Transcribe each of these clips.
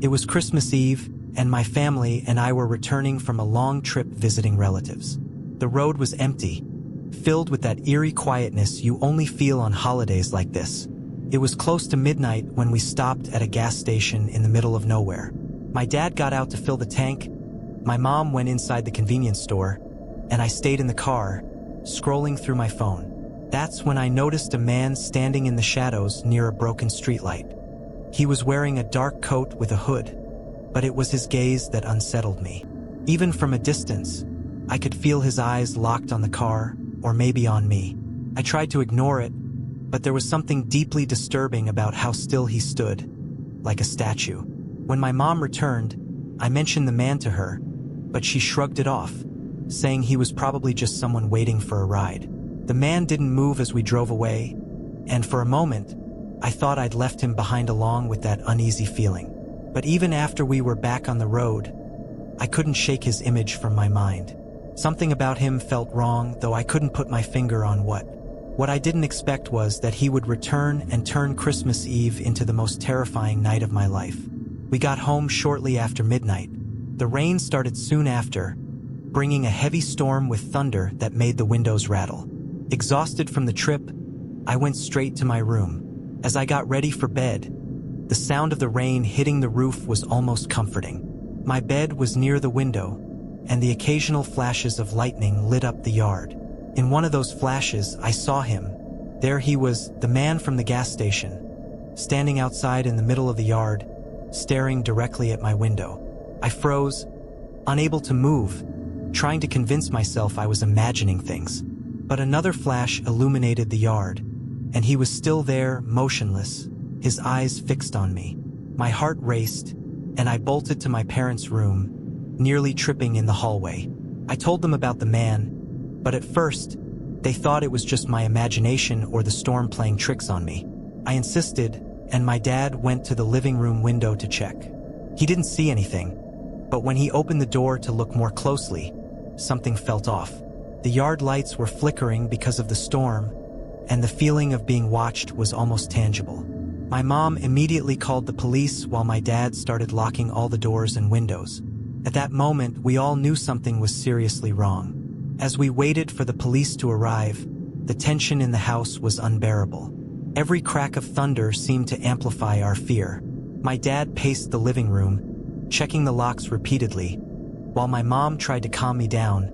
It was Christmas Eve, and my family and I were returning from a long trip visiting relatives. The road was empty, filled with that eerie quietness you only feel on holidays like this. It was close to midnight when we stopped at a gas station in the middle of nowhere. My dad got out to fill the tank, my mom went inside the convenience store, and I stayed in the car, scrolling through my phone. That's when I noticed a man standing in the shadows near a broken streetlight. He was wearing a dark coat with a hood, but it was his gaze that unsettled me. Even from a distance, I could feel his eyes locked on the car, or maybe on me. I tried to ignore it, but there was something deeply disturbing about how still he stood, like a statue. When my mom returned, I mentioned the man to her, but she shrugged it off, saying he was probably just someone waiting for a ride. The man didn't move as we drove away, and for a moment, I thought I'd left him behind along with that uneasy feeling. But even after we were back on the road, I couldn't shake his image from my mind. Something about him felt wrong, though I couldn't put my finger on what. What I didn't expect was that he would return and turn Christmas Eve into the most terrifying night of my life. We got home shortly after midnight. The rain started soon after, bringing a heavy storm with thunder that made the windows rattle. Exhausted from the trip, I went straight to my room. As I got ready for bed, the sound of the rain hitting the roof was almost comforting. My bed was near the window, and the occasional flashes of lightning lit up the yard. In one of those flashes, I saw him. There he was, the man from the gas station, standing outside in the middle of the yard, staring directly at my window. I froze, unable to move, trying to convince myself I was imagining things. But another flash illuminated the yard, and he was still there, motionless, his eyes fixed on me. My heart raced, and I bolted to my parents' room, nearly tripping in the hallway. I told them about the man, but at first, they thought it was just my imagination or the storm playing tricks on me. I insisted, and my dad went to the living room window to check. He didn't see anything, but when he opened the door to look more closely, something felt off. The yard lights were flickering because of the storm, and the feeling of being watched was almost tangible. My mom immediately called the police while my dad started locking all the doors and windows. At that moment, we all knew something was seriously wrong. As we waited for the police to arrive, the tension in the house was unbearable. Every crack of thunder seemed to amplify our fear. My dad paced the living room, checking the locks repeatedly, while my mom tried to calm me down,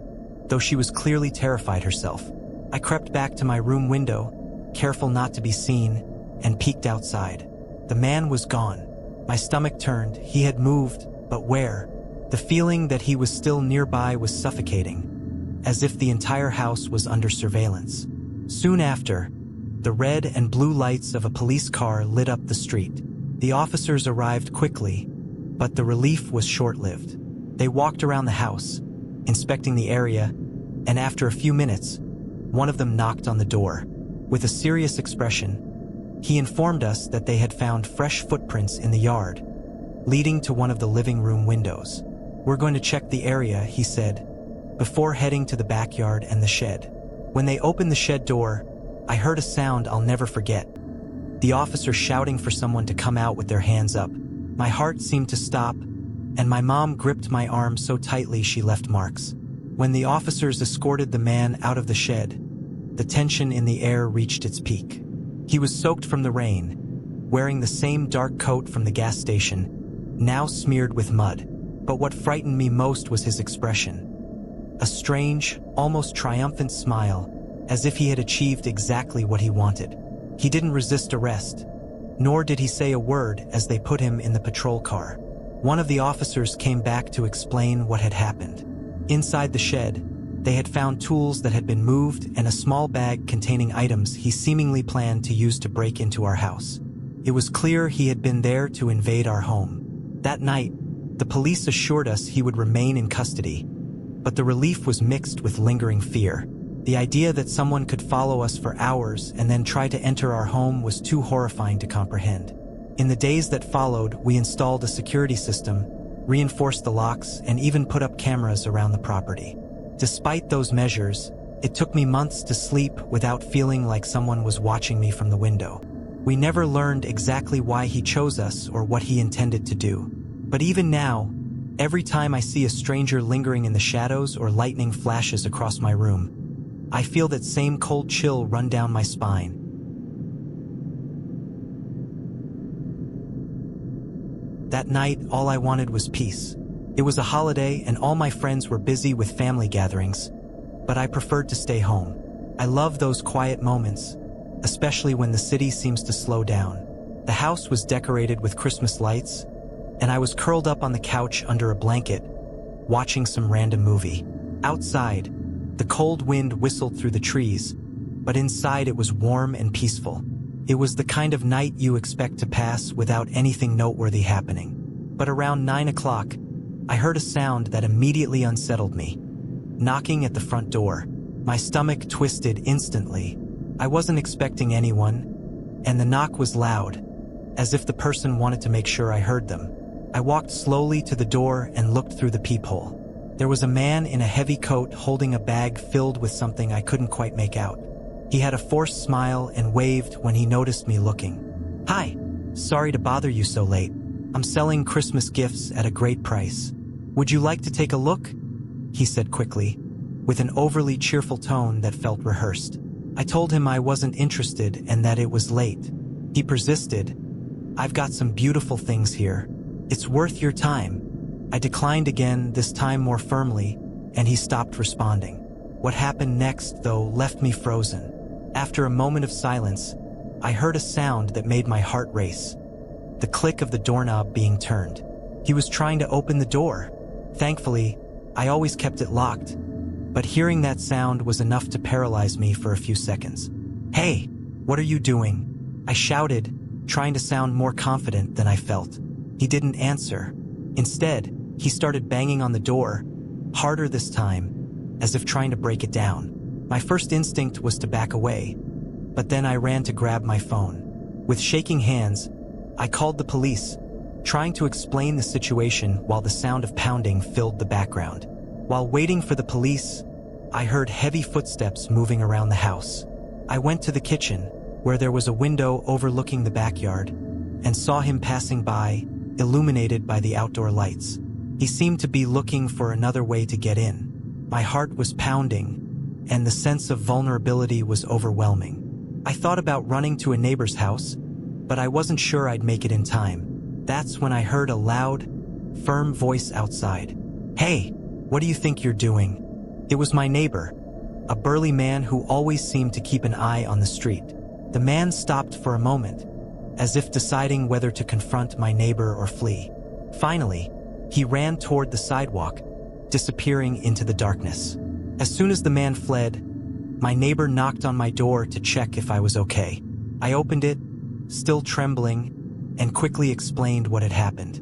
though she was clearly terrified herself. I crept back to my room window, careful not to be seen, and peeked outside. The man was gone. My stomach turned. He had moved, but where? The feeling that he was still nearby was suffocating, as if the entire house was under surveillance. Soon after, the red and blue lights of a police car lit up the street. The officers arrived quickly, but the relief was short-lived. They walked around the house, inspecting the area, and after a few minutes, one of them knocked on the door. With a serious expression, he informed us that they had found fresh footprints in the yard, leading to one of the living room windows. "We're going to check the area," he said, before heading to the backyard and the shed. When they opened the shed door, I heard a sound I'll never forget. The officer shouting for someone to come out with their hands up. My heart seemed to stop, and my mom gripped my arm so tightly she left marks. When the officers escorted the man out of the shed, the tension in the air reached its peak. He was soaked from the rain, wearing the same dark coat from the gas station, now smeared with mud. But what frightened me most was his expression. A strange, almost triumphant smile, as if he had achieved exactly what he wanted. He didn't resist arrest, nor did he say a word as they put him in the patrol car. One of the officers came back to explain what had happened. Inside the shed, they had found tools that had been moved and a small bag containing items he seemingly planned to use to break into our house. It was clear he had been there to invade our home. That night, the police assured us he would remain in custody, but the relief was mixed with lingering fear. The idea that someone could follow us for hours and then try to enter our home was too horrifying to comprehend. In the days that followed, we installed a security system, reinforced the locks, and even put up cameras around the property. Despite those measures, it took me months to sleep without feeling like someone was watching me from the window. We never learned exactly why he chose us or what he intended to do. But even now, every time I see a stranger lingering in the shadows or lightning flashes across my room, I feel that same cold chill run down my spine. That night, all I wanted was peace. It was a holiday and all my friends were busy with family gatherings, but I preferred to stay home. I love those quiet moments, especially when the city seems to slow down. The house was decorated with Christmas lights, and I was curled up on the couch under a blanket, watching some random movie. Outside, the cold wind whistled through the trees, but inside it was warm and peaceful. It was the kind of night you expect to pass without anything noteworthy happening. But around 9 o'clock, I heard a sound that immediately unsettled me. Knocking at the front door. My stomach twisted instantly. I wasn't expecting anyone, and the knock was loud, as if the person wanted to make sure I heard them. I walked slowly to the door and looked through the peephole. There was a man in a heavy coat holding a bag filled with something I couldn't quite make out. He had a forced smile and waved when he noticed me looking. "Hi, sorry to bother you so late. I'm selling Christmas gifts at a great price. Would you like to take a look?" he said quickly, with an overly cheerful tone that felt rehearsed. I told him I wasn't interested and that it was late. He persisted. "I've got some beautiful things here. It's worth your time." I declined again, this time more firmly, and he stopped responding. What happened next, though, left me frozen. After a moment of silence, I heard a sound that made my heart race. The click of the doorknob being turned. He was trying to open the door. Thankfully, I always kept it locked, but hearing that sound was enough to paralyze me for a few seconds. "Hey, what are you doing?" I shouted, trying to sound more confident than I felt. He didn't answer. Instead, he started banging on the door, harder this time, as if trying to break it down. My first instinct was to back away, but then I ran to grab my phone. With shaking hands, I called the police, trying to explain the situation while the sound of pounding filled the background. While waiting for the police, I heard heavy footsteps moving around the house. I went to the kitchen, where there was a window overlooking the backyard, and saw him passing by, illuminated by the outdoor lights. He seemed to be looking for another way to get in. My heart was pounding, and the sense of vulnerability was overwhelming. I thought about running to a neighbor's house, but I wasn't sure I'd make it in time. That's when I heard a loud, firm voice outside. "Hey, what do you think you're doing?" It was my neighbor, a burly man who always seemed to keep an eye on the street. The man stopped for a moment, as if deciding whether to confront my neighbor or flee. Finally, he ran toward the sidewalk, disappearing into the darkness. As soon as the man fled, my neighbor knocked on my door to check if I was okay. I opened it, still trembling, and quickly explained what had happened.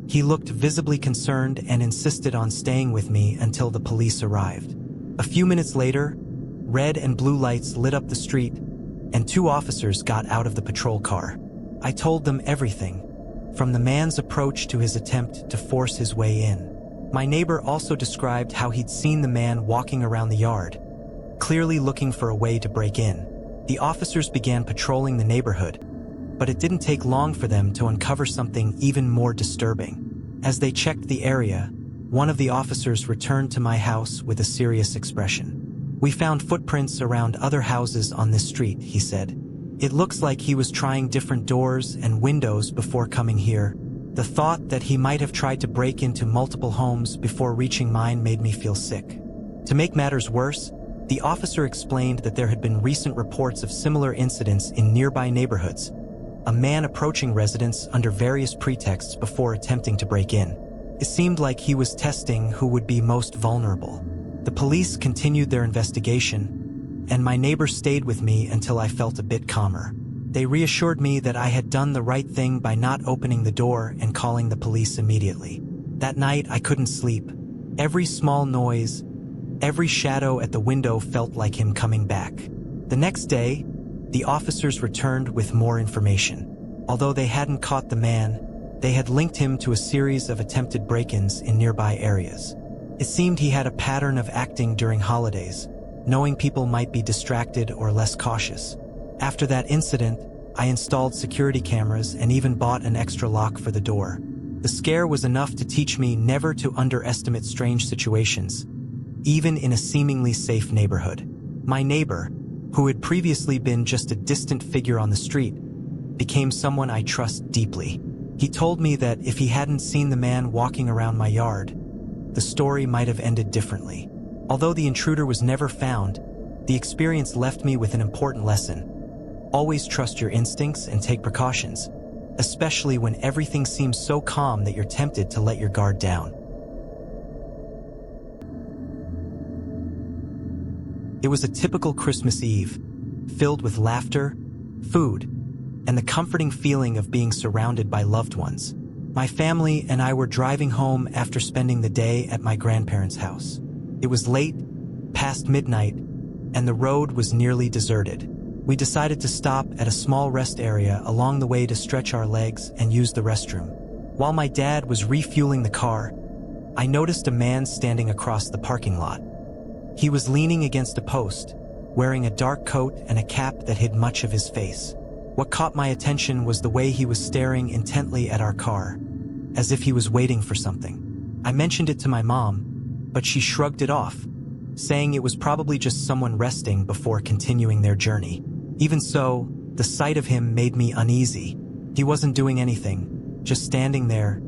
He looked visibly concerned and insisted on staying with me until the police arrived. A few minutes later, red and blue lights lit up the street, and 2 officers got out of the patrol car. I told them everything, from the man's approach to his attempt to force his way in. My neighbor also described how he'd seen the man walking around the yard, clearly looking for a way to break in. The officers began patrolling the neighborhood, but it didn't take long for them to uncover something even more disturbing. As they checked the area, one of the officers returned to my house with a serious expression. "We found footprints around other houses on this street," he said. "It looks like he was trying different doors and windows before coming here. The thought that he might have tried to break into multiple homes before reaching mine made me feel sick." To make matters worse, the officer explained that there had been recent reports of similar incidents in nearby neighborhoods, a man approaching residents under various pretexts before attempting to break in. It seemed like he was testing who would be most vulnerable. The police continued their investigation, and my neighbor stayed with me until I felt a bit calmer. They reassured me that I had done the right thing by not opening the door and calling the police immediately. That night, I couldn't sleep. Every small noise, every shadow at the window felt like him coming back. The next day, the officers returned with more information. Although they hadn't caught the man, they had linked him to a series of attempted break-ins in nearby areas. It seemed he had a pattern of acting during holidays, knowing people might be distracted or less cautious. After that incident, I installed security cameras and even bought an extra lock for the door. The scare was enough to teach me never to underestimate strange situations, even in a seemingly safe neighborhood. My neighbor, who had previously been just a distant figure on the street, became someone I trust deeply. He told me that if he hadn't seen the man walking around my yard, the story might have ended differently. Although the intruder was never found, the experience left me with an important lesson. Always trust your instincts and take precautions, especially when everything seems so calm that you're tempted to let your guard down. It was a typical Christmas Eve, filled with laughter, food, and the comforting feeling of being surrounded by loved ones. My family and I were driving home after spending the day at my grandparents' house. It was late, past midnight, and the road was nearly deserted. We decided to stop at a small rest area along the way to stretch our legs and use the restroom. While my dad was refueling the car, I noticed a man standing across the parking lot. He was leaning against a post, wearing a dark coat and a cap that hid much of his face. What caught my attention was the way he was staring intently at our car, as if he was waiting for something. I mentioned it to my mom, but she shrugged it off, saying it was probably just someone resting before continuing their journey. Even so, the sight of him made me uneasy. He wasn't doing anything, just standing there,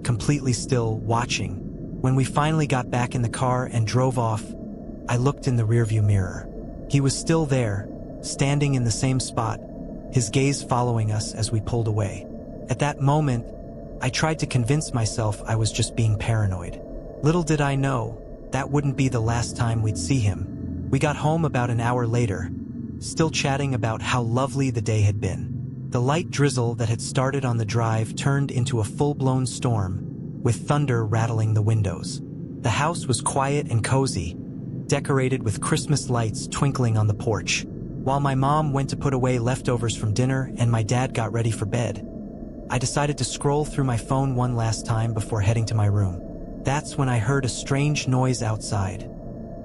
completely still, watching. When we finally got back in the car and drove off, I looked in the rearview mirror. He was still there, standing in the same spot, his gaze following us as we pulled away. At that moment, I tried to convince myself I was just being paranoid. Little did I know, that wouldn't be the last time we'd see him. We got home about an hour later, still chatting about how lovely the day had been. The light drizzle that had started on the drive turned into a full-blown storm, with thunder rattling the windows. The house was quiet and cozy, decorated with Christmas lights twinkling on the porch. While my mom went to put away leftovers from dinner and my dad got ready for bed, I decided to scroll through my phone one last time before heading to my room. That's when I heard a strange noise outside,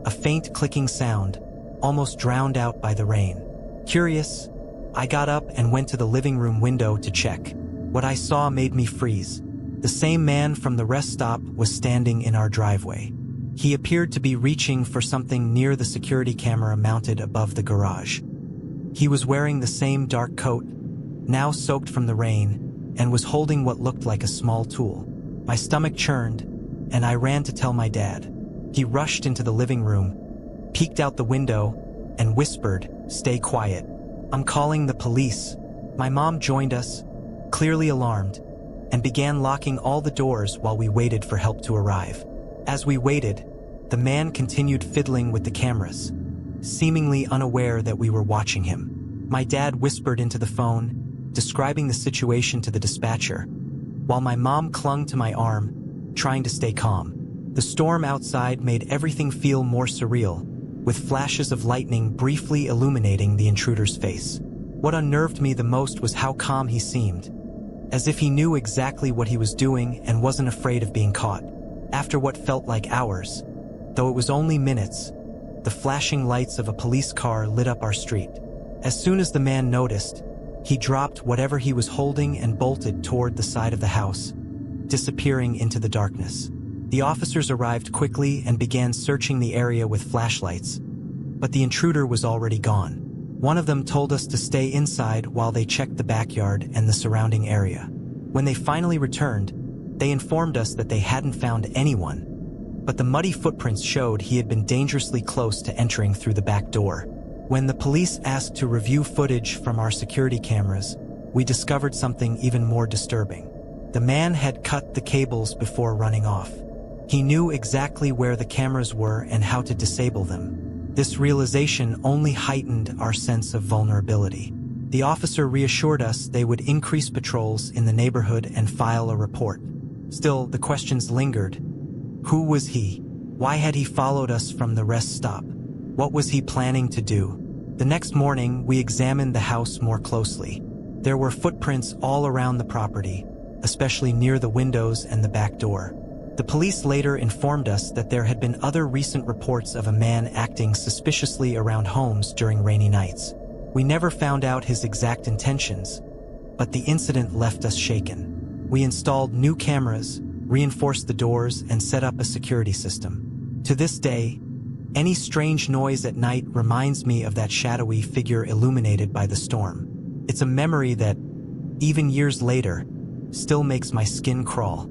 a faint clicking sound, almost drowned out by the rain. Curious, I got up and went to the living room window to check. What I saw made me freeze. The same man from the rest stop was standing in our driveway. He appeared to be reaching for something near the security camera mounted above the garage. He was wearing the same dark coat, now soaked from the rain, and was holding what looked like a small tool. My stomach churned, and I ran to tell my dad. He rushed into the living room, peeked out the window, and whispered, "Stay quiet. I'm calling the police." My mom joined us, clearly alarmed, and began locking all the doors while we waited for help to arrive. As we waited, the man continued fiddling with the cameras, seemingly unaware that we were watching him. My dad whispered into the phone, describing the situation to the dispatcher, while my mom clung to my arm, trying to stay calm. The storm outside made everything feel more surreal, with flashes of lightning briefly illuminating the intruder's face. What unnerved me the most was how calm he seemed, as if he knew exactly what he was doing and wasn't afraid of being caught. After what felt like hours, though it was only minutes, the flashing lights of a police car lit up our street. As soon as the man noticed, he dropped whatever he was holding and bolted toward the side of the house, disappearing into the darkness. The officers arrived quickly and began searching the area with flashlights, but the intruder was already gone. One of them told us to stay inside while they checked the backyard and the surrounding area. When they finally returned, they informed us that they hadn't found anyone, but the muddy footprints showed he had been dangerously close to entering through the back door. When the police asked to review footage from our security cameras, we discovered something even more disturbing. The man had cut the cables before running off. He knew exactly where the cameras were and how to disable them. This realization only heightened our sense of vulnerability. The officer reassured us they would increase patrols in the neighborhood and file a report. Still, the questions lingered. Who was he? Why had he followed us from the rest stop? What was he planning to do? The next morning, we examined the house more closely. There were footprints all around the property, especially near the windows and the back door. The police later informed us that there had been other recent reports of a man acting suspiciously around homes during rainy nights. We never found out his exact intentions, but the incident left us shaken. We installed new cameras, reinforced the doors, and set up a security system. To this day, any strange noise at night reminds me of that shadowy figure illuminated by the storm. It's a memory that, even years later, still makes my skin crawl.